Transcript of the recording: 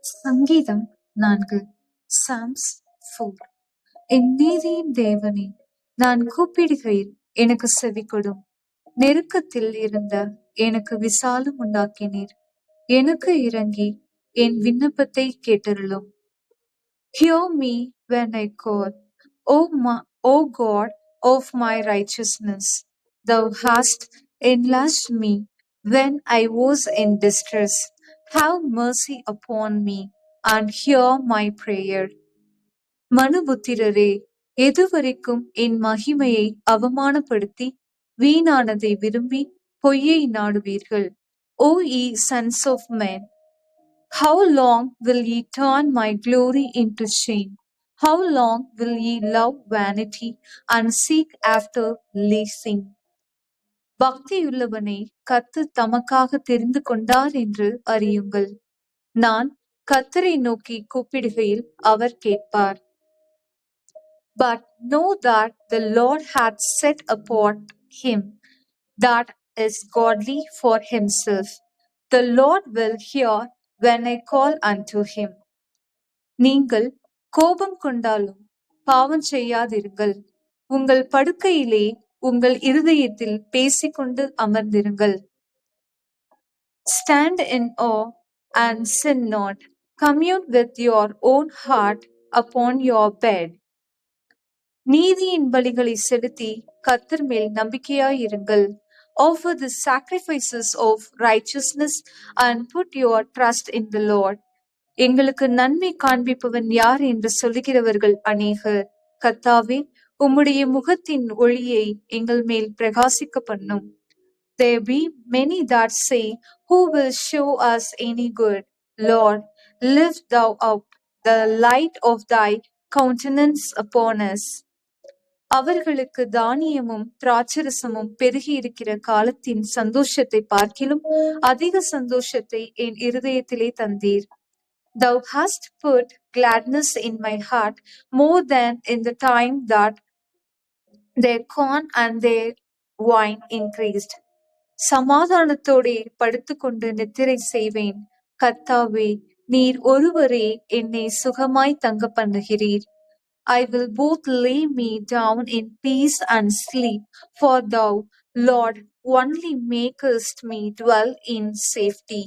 சங்கீதம் 4. சாம்ஸ் 4. என் நீதியின் தேவனே, நான் கூப்பிடுகையில் எனக்கு செவிகொடும். நெருக்கத்தில் இருந்த எனக்கு விசாலம் உண்டாக்கினீர். எனக்கு இறங்கி என் விண்ணப்பத்தை கேட்டருளும். Hear me when I call, O God of my righteousness. Thou hast enlarged me when I was in distress. Have mercy upon me and hear my prayer. மனுபுத்திரரே, எதுவரைக்கும் என் மகிமையை அவமானப்படுத்தி வீணானதை விரும்பி பொய்யை நாடுவீர்கள்? O ye sons of men, how long will ye turn my glory into shame? How long will ye love vanity and seek after leasing? பக்தியுள்ளவனை கர்த்தர் தமக்காக தெரிந்து கொண்டார் என்று அறியுங்கள். நான் கர்த்தரை நோக்கி கூப்பிடுகையில் அவர் கேட்பார். But know that the Lord hath set apart him that is godly for himself. The Lord will hear when I call unto him. நீங்கள் கோபம் கொண்டாலும் பாவம் செய்யாதிருங்கள். உங்கள் படுக்கையிலே உங்கள் இருதயத்தில் பேசிக்கொண்டு அமர்ந்திருங்கள். Stand in awe and sin not. Commune with your own heart upon your bed. நீதியின் பலிகளை செலுத்தி கர்த்தர் மேல் நம்பிக்கையாயிருங்கள். Offer the sacrifices of righteousness and put your trust in the Lord. எங்களுக்கு நன்மை காண்பிப்பவன் யார் என்று சொல்லுகிறவர்கள் அநேகர். கர்த்தாவே, உம்முடைய முகத்தின் ஒளியை எங்கள் மேல் பிரகாசிக்க பண்ணும். There be many that say, Who will show us any good? Lord, lift thou up the light of thy countenance upon us. அவர்களுக்கு தானியமும் திராட்சரசமும் பெருகி இருக்கிற காலத்தின் சந்தோஷத்தை பார்க்கிலும் அதிக சந்தோஷத்தை என் இருதயத்திலே தந்தீர். Thou hast put gladness in my heart more than in the time that their corn and their wine increased. சமாதானத்தோடே படுத்துக்கொண்டு நித்திரை செய்வேன். கர்த்தாவே, நீர் ஒருவரே என்னை சுகமாய் தங்க பண்ணுகிறீர். I will both lay me down in peace and sleep, for thou, Lord, only makest me dwell in safety.